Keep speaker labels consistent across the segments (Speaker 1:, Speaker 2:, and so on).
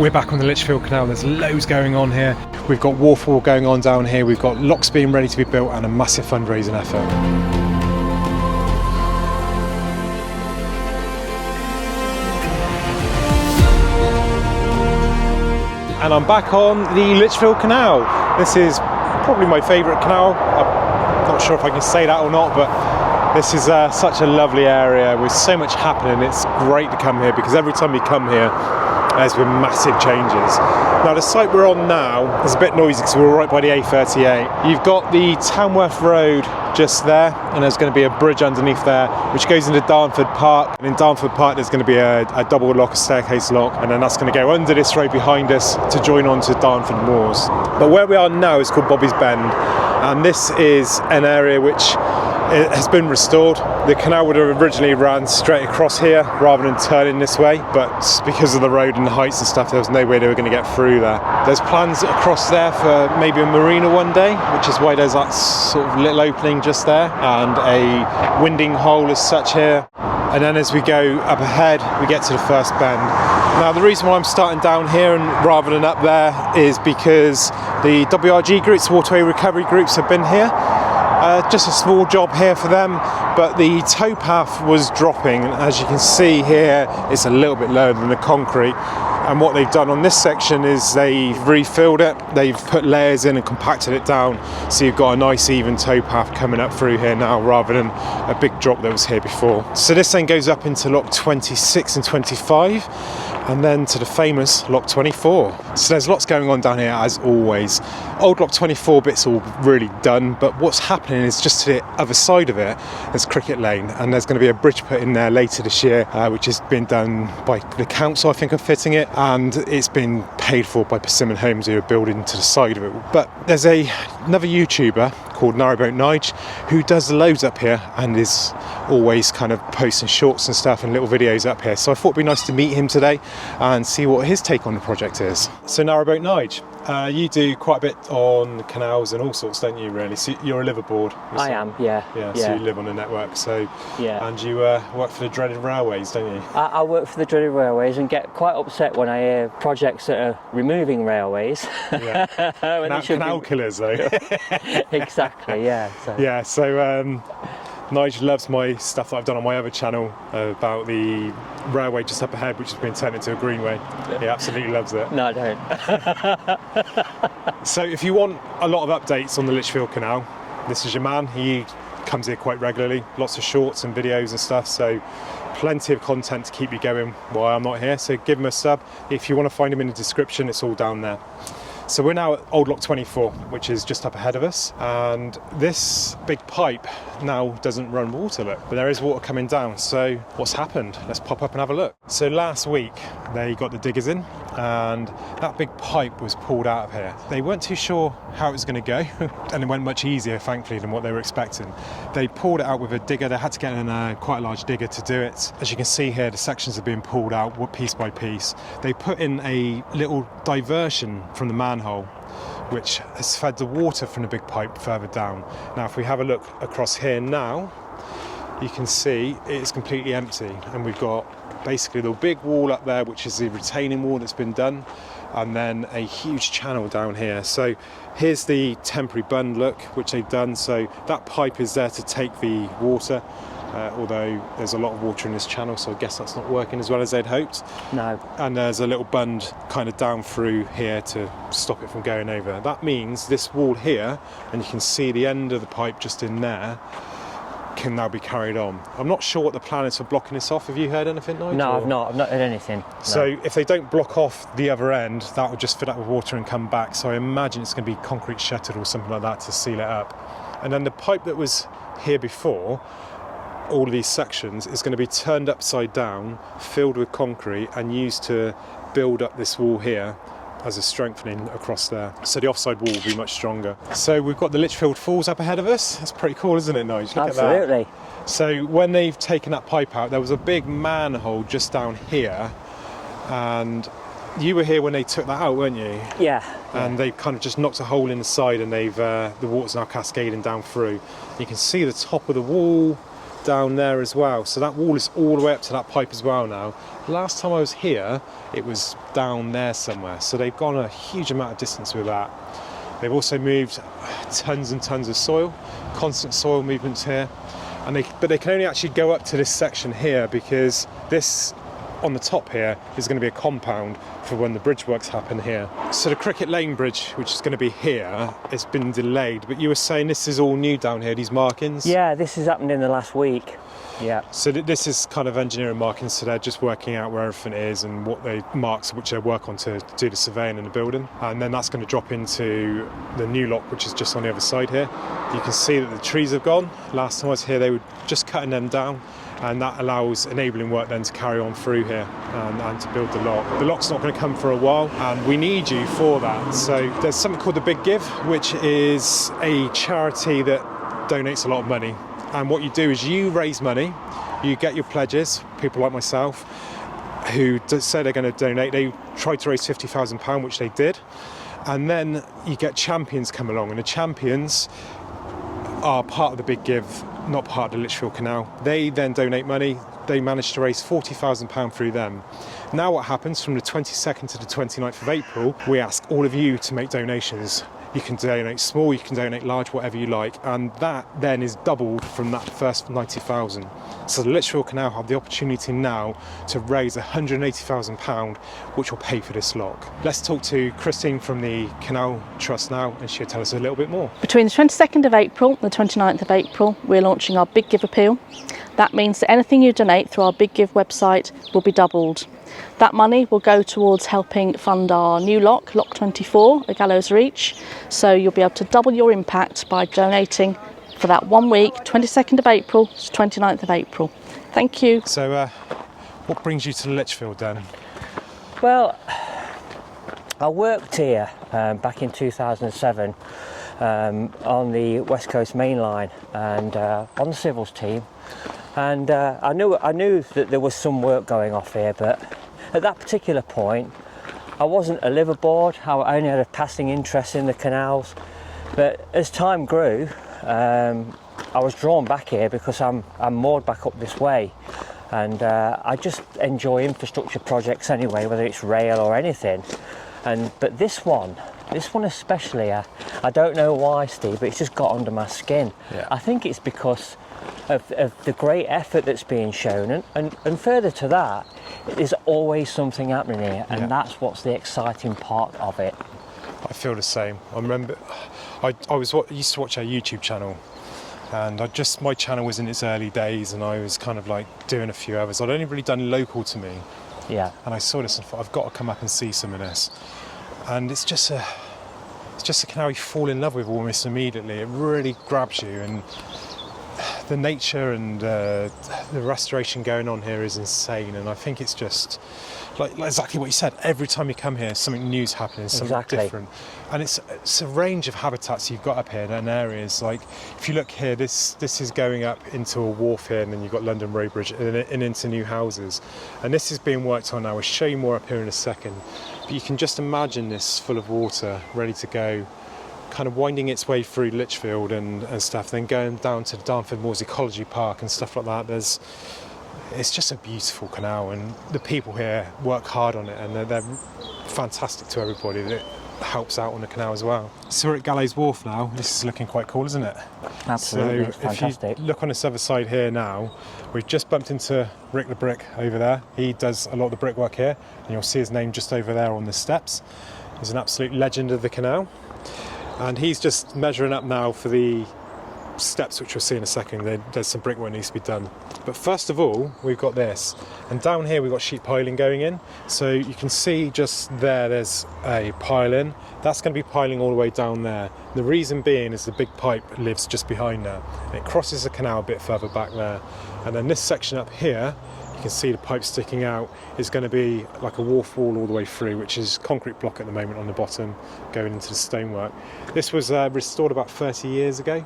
Speaker 1: We're back on the Lichfield Canal. There's loads going on here. We've got wharf wall going on down here. We've got locks being ready to be built and a massive fundraising effort. And I'm back on the Lichfield Canal. This is probably my favourite canal. I'm not sure if I can say that or not, but this is such a lovely area with so much happening. It's great to come here because every time you come here, there's been massive changes. Now the site we're on now is a bit noisy because we're right by the A38. You've got the Tamworth Road just there, and there's going to be a bridge underneath there which goes into Darnford Park, and in Darnford Park there's going to be a double lock, a staircase lock, and then that's going to go under this road behind us to join on to Darnford Moors. But where we are now is called Bobby's Bend, and this is an area which it has been restored. The canal would have originally ran straight across here rather than turning this way, but because of the road and the heights and stuff, there was no way they were going to get through there. There's plans across there for maybe a marina one day, which is why there's that sort of little opening just there and a winding hole as such here. And then as we go up ahead, we get to the first bend. Now the reason why I'm starting down here and rather than up there is because the WRG groups, Waterway recovery groups, have been here. Just a small job here for them, but the towpath was dropping, and as you can see here, it's a little bit lower than the concrete. And what they've done on this section is they've refilled it, they've put layers in and compacted it down, so you've got a nice even towpath coming up through here now rather than a big drop that was here before. So this then goes up into lock 26 and 25, and then to the famous lock 24. So there's lots going on down here as always. Old lock 24 bit's all really done, but what's happening is just to the other side of it, there's Cricket Lane, and there's going to be a bridge put in there later this year, which has been done by the council, I think, of fitting it, and it's been paid for by Persimmon Homes who are building to the side of it. But there's another YouTuber called Narrowboat Nige who does loads up here and is always kind of posting shorts and stuff and little videos up here, so I thought it'd be nice to meet him today and see what his take on the project is. So Narrowboat Nige, you do quite a bit on canals and all sorts, don't you, really? So you're a liveaboard.
Speaker 2: I am, yeah.
Speaker 1: So you live on the network, so
Speaker 2: yeah.
Speaker 1: And you work for the dreaded railways, don't you?
Speaker 2: I work for the dreaded railways and get quite upset when I hear projects that are removing railways.
Speaker 1: Yeah. Canal killers, though.
Speaker 2: Exactly, yeah. So.
Speaker 1: Yeah, so Nige loves my stuff that I've done on my other channel about the railway just up ahead, which has been turned into a greenway. He absolutely loves it.
Speaker 2: No, I don't.
Speaker 1: So if you want a lot of updates on the Lichfield Canal, this is your man. He comes here quite regularly, lots of shorts and videos and stuff, so plenty of content to keep you going while I'm not here, so give him a sub. If you want to find him in the description, it's all down there. So we're now at Old Lock 24, which is just up ahead of us, and this big pipe now doesn't run water, look, but there is water coming down. So what's happened? Let's pop up and have a look. So last week they got the diggers in and that big pipe was pulled out of here. They weren't too sure how it was going to go and it went much easier, thankfully, than what they were expecting. They pulled it out with a digger. They had to get in quite a large digger to do it. As you can see here, the sections are being pulled out piece by piece. They put in a little diversion from the manhole which has fed the water from the big pipe further down. Now if we have a look across here now, you can see it's completely empty, and we've got basically the big wall up there, which is the retaining wall that's been done, and then a huge channel down here. So here's the temporary bund, look, which they've done. So that pipe is there to take the water, although there's a lot of water in this channel, so I guess that's not working as well as they'd hoped.
Speaker 2: No.
Speaker 1: And there's a little bund kind of down through here to stop it from going over. That means this wall here, and you can see the end of the pipe just in there, can now be carried on. I'm not sure what the plan is for blocking this off. Have you heard anything, Nigel?
Speaker 2: No, I've not heard anything. No.
Speaker 1: So if they don't block off the other end, that will just fill up with water and come back. So I imagine it's going to be concrete shuttered or something like that to seal it up. And then the pipe that was here before, all of these sections, is going to be turned upside down, filled with concrete and used to build up this wall here as a strengthening across there. So the offside wall will be much stronger. So we've got the Lichfield Falls up ahead of us. That's pretty cool, isn't it, Nige? Look
Speaker 2: Absolutely.
Speaker 1: at that. So when they've taken that pipe out, there was a big manhole just down here, and you were here when they took that out, weren't you?
Speaker 2: Yeah.
Speaker 1: And they kind of just knocked a hole in the side, and they've the water's now cascading down through. You can see the top of the wall down there as well. So that wall is all the way up to that pipe as well now. Last time I was here, it was down there somewhere. So they've gone a huge amount of distance with that. They've also moved tons and tons of soil, constant soil movements here. But they can only actually go up to this section here because this on the top here is going to be a compound for when the bridge works happen here. So the Cricket Lane Bridge, which is going to be here, it's been delayed, but you were saying this is all new down here, these markings?
Speaker 2: Yeah, this has happened in the last week. Yeah.
Speaker 1: So this is kind of engineering markings, so they're just working out where everything is and what they marks which they work on to do the surveying in the building, and then that's going to drop into the new lock, which is just on the other side here. You can see that the trees have gone. Last time I was here they were just cutting them down, and that allows enabling work then to carry on through here and to build the lock. The lock's not going to come for a while, and we need you for that. So there's something called the Big Give, which is a charity that donates a lot of money. And what you do is you raise money, you get your pledges, people like myself who say they're going to donate. They tried to raise £50,000, which they did, and then you get champions come along, and the champions are part of the Big Give, not part of the Lichfield Canal. They then donate money. They managed to raise £40,000 through them. Now what happens from the 22nd to the 29th of April, we ask all of you to make donations. You can donate small, you can donate large, whatever you like, and that then is doubled from that first 90,000. So the Lichfield Canal have the opportunity now to raise £180,000, which will pay for this lock. Let's talk to Christine from the Canal Trust now, and she'll tell us a little bit more.
Speaker 3: Between the 22nd of April and the 29th of April, we're launching our Big Give appeal. That means that anything you donate through our Big Give website will be doubled. That money will go towards helping fund our new lock, Lock 24 at Gallows Reach. So you'll be able to double your impact by donating for that 1 week, 22nd of April to 29th of April. Thank you.
Speaker 1: So what brings you to Lichfield then?
Speaker 2: Well, I worked here back in 2007 on the West Coast Main Line and on the civils team. And I knew that there was some work going off here, but at that particular point I wasn't a liveaboard. I only had a passing interest in the canals, but as time grew I was drawn back here because I'm moored back up this way, and I just enjoy infrastructure projects anyway, whether it's rail or anything. But this one especially, I don't know why, Steve, but it's just got under my skin.
Speaker 1: Yeah.
Speaker 2: I think it's because of the great effort that's being shown, and further to that, there's always something happening here, and that's what's the exciting part of it.
Speaker 1: I feel the same. I remember I used to watch our YouTube channel, and my channel was in its early days, and I was kind of like doing a few hours. I'd only really done local to me.
Speaker 2: Yeah. And
Speaker 1: I saw this and thought, I've got to come up and see some of this. And it's just a canal you fall in love with almost immediately. It really grabs you, and the nature and the restoration going on here is insane. And I think it's just like exactly what you said. Every time you come here, something new's happening, something different. And it's a range of habitats you've got up here and areas. Like if you look here, this is going up into a wharf here, and then you've got London Road Bridge and into new houses. And this is being worked on now. We'll show you more up here in a second. But you can just imagine this full of water, ready to go, kind of winding its way through Lichfield and stuff, then going down to the Darnford Moors Ecology Park and stuff like that. It's just a beautiful canal, and the people here work hard on it, and they're fantastic to everybody that helps out on the canal as well. So we're at Gallows Wharf now. This is looking quite cool, isn't it?
Speaker 2: Absolutely,
Speaker 1: so
Speaker 2: it's fantastic.
Speaker 1: If you look on this other side here now, we've just bumped into Rick the Brick over there. He does a lot of the brickwork here, and you'll see his name just over there on the steps. He's an absolute legend of the canal. And he's just measuring up now for the steps, which we'll see in a second. There's some brickwork that needs to be done. But first of all, we've got this. And down here we've got sheet piling going in. So you can see just there's a pile in. That's going to be piling all the way down there. The reason being is the big pipe lives just behind there. And it crosses the canal a bit further back there. And then this section up here, you can see the pipe sticking out, is going to be like a wharf wall all the way through, which is concrete block at the moment on the bottom going into the stonework. This was restored about 30 years ago,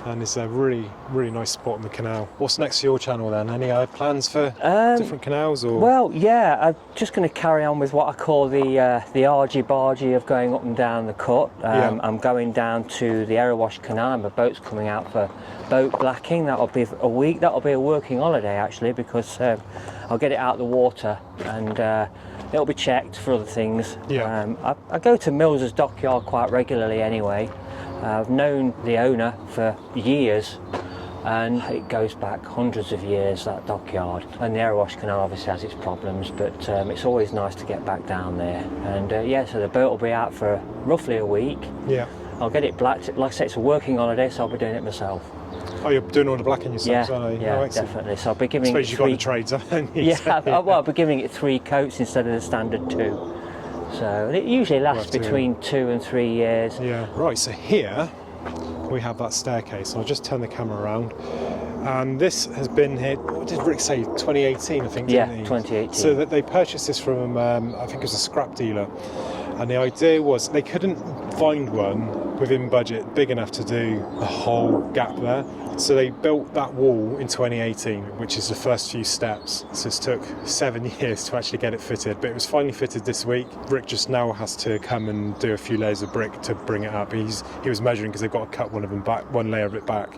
Speaker 1: and it's a really, really nice spot on the canal. What's next for your channel then? Any plans for different canals? Or?
Speaker 2: Well, yeah, I'm just going to carry on with what I call the argy-bargy of going up and down the cut. I'm going down to the Erewash Canal. My boat's coming out for boat blacking. That'll be a week. That'll be a working holiday actually, because I'll get it out of the water and it'll be checked for other things. I go to Mills's dockyard quite regularly anyway. I've known the owner for years, and it goes back hundreds of years, that dockyard. And the Erewash Canal obviously has its problems, but it's always nice to get back down there. And yeah, so the boat will be out for roughly a week. I'll get it blacked. Like I say, it's a working holiday, so I'll be doing it myself.
Speaker 1: Oh, you're doing all the blacking yourself, aren't you?
Speaker 2: Yeah, definitely. So I'll be giving it
Speaker 1: you've got the trades, haven't you?
Speaker 2: Yeah, well, I'll be giving it 3 coats instead of the standard 2. So it usually lasts between 2 and 3 years.
Speaker 1: Yeah, right, so here we have that staircase. I'll just turn the camera around. And this has been here, what did Rick say, 2018 I think, didn't he?
Speaker 2: 2018.
Speaker 1: So that they purchased this from, I think it was a scrap dealer. And the idea was they couldn't find one within budget big enough to do a whole gap there. So they built that wall in 2018, which is the first few steps. So it took 7 years to actually get it fitted, but it was finally fitted this week. Rick just now has to come and do a few layers of brick to bring it up. He was measuring because they've got to cut one layer of it back.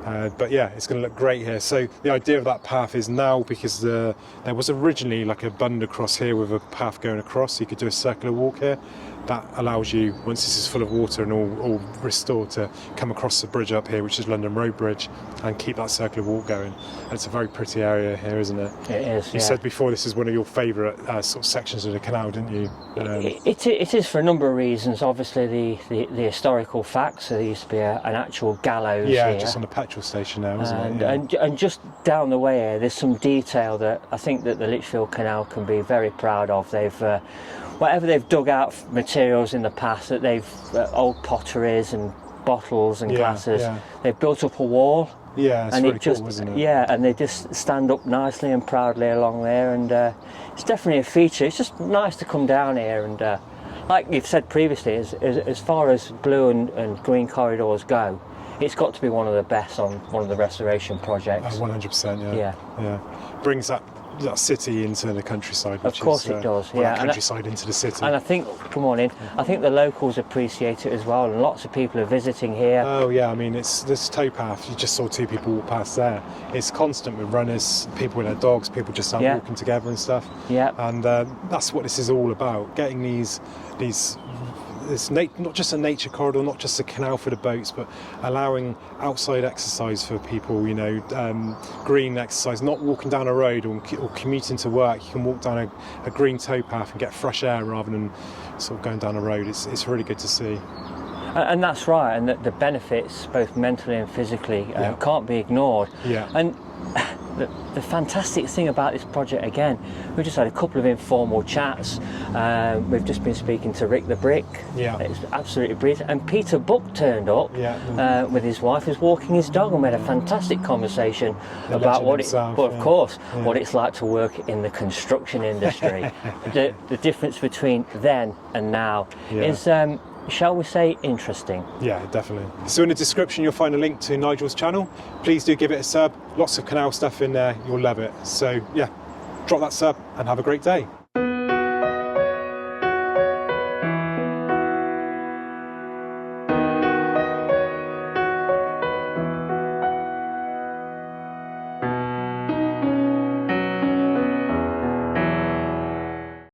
Speaker 1: But yeah, it's going to look great here. So the idea of that path is now, because there was originally like a bund across here with a path going across, so you could do a circular walk here. That allows you, once this is full of water and all restored, to come across the bridge up here, which is London Road Bridge, and keep that circular walk going. And it's a very pretty area here, isn't it?
Speaker 2: It is.
Speaker 1: You said before this is one of your favourite sort of sections of the canal, didn't you?
Speaker 2: It is for a number of reasons. Obviously, the historical facts. So there used to be an actual gallows here.
Speaker 1: Just on the petrol station now, isn't it?
Speaker 2: And just down the way here, there's some detail that I think that the Lichfield Canal can be very proud of. They've whatever they've dug out materials in the past, that they've old potteries and bottles and glasses, they've built up a wall.
Speaker 1: Yeah, it's
Speaker 2: and
Speaker 1: really
Speaker 2: it just,
Speaker 1: cool, isn't it?
Speaker 2: Yeah, and they just stand up nicely and proudly along there, and it's definitely a feature. It's just nice to come down here, and like you've said previously, as far as blue and green corridors go, it's got to be one of the best on one of the restoration projects.
Speaker 1: 100%, yeah. Brings that city into the countryside.
Speaker 2: Of course it does, yeah.
Speaker 1: Countryside into the city.
Speaker 2: And I think, come on in, I think the locals appreciate it as well, and lots of people are visiting here.
Speaker 1: Oh yeah, I mean, it's this towpath, you just saw 2 people walk past there. It's constant with runners, people with their dogs, people just out walking together and stuff.
Speaker 2: Yeah.
Speaker 1: And that's what this is all about, getting these not just a nature corridor, not just a canal for the boats, but allowing outside exercise for people, green exercise, not walking down a road or commuting to work. You can walk down a green towpath and get fresh air rather than sort of going down a road. It's really good to see.
Speaker 2: And that's right, and the benefits, both mentally and physically, can't be ignored. And the fantastic thing about this project, again, we've just had a couple of informal chats. We've just been speaking to Rick the Brick. It's absolutely brilliant. And Peter Buck turned up with his wife, who's walking his dog, and we had a fantastic conversation about what it's like to work in the construction industry. the difference between then and now is, shall we say, interesting.
Speaker 1: Yeah, definitely. So in the description you'll find a link to Nigel's channel. Please do give it a sub. Lots of canal stuff in there, you'll love it. So yeah, drop that sub and have a great day.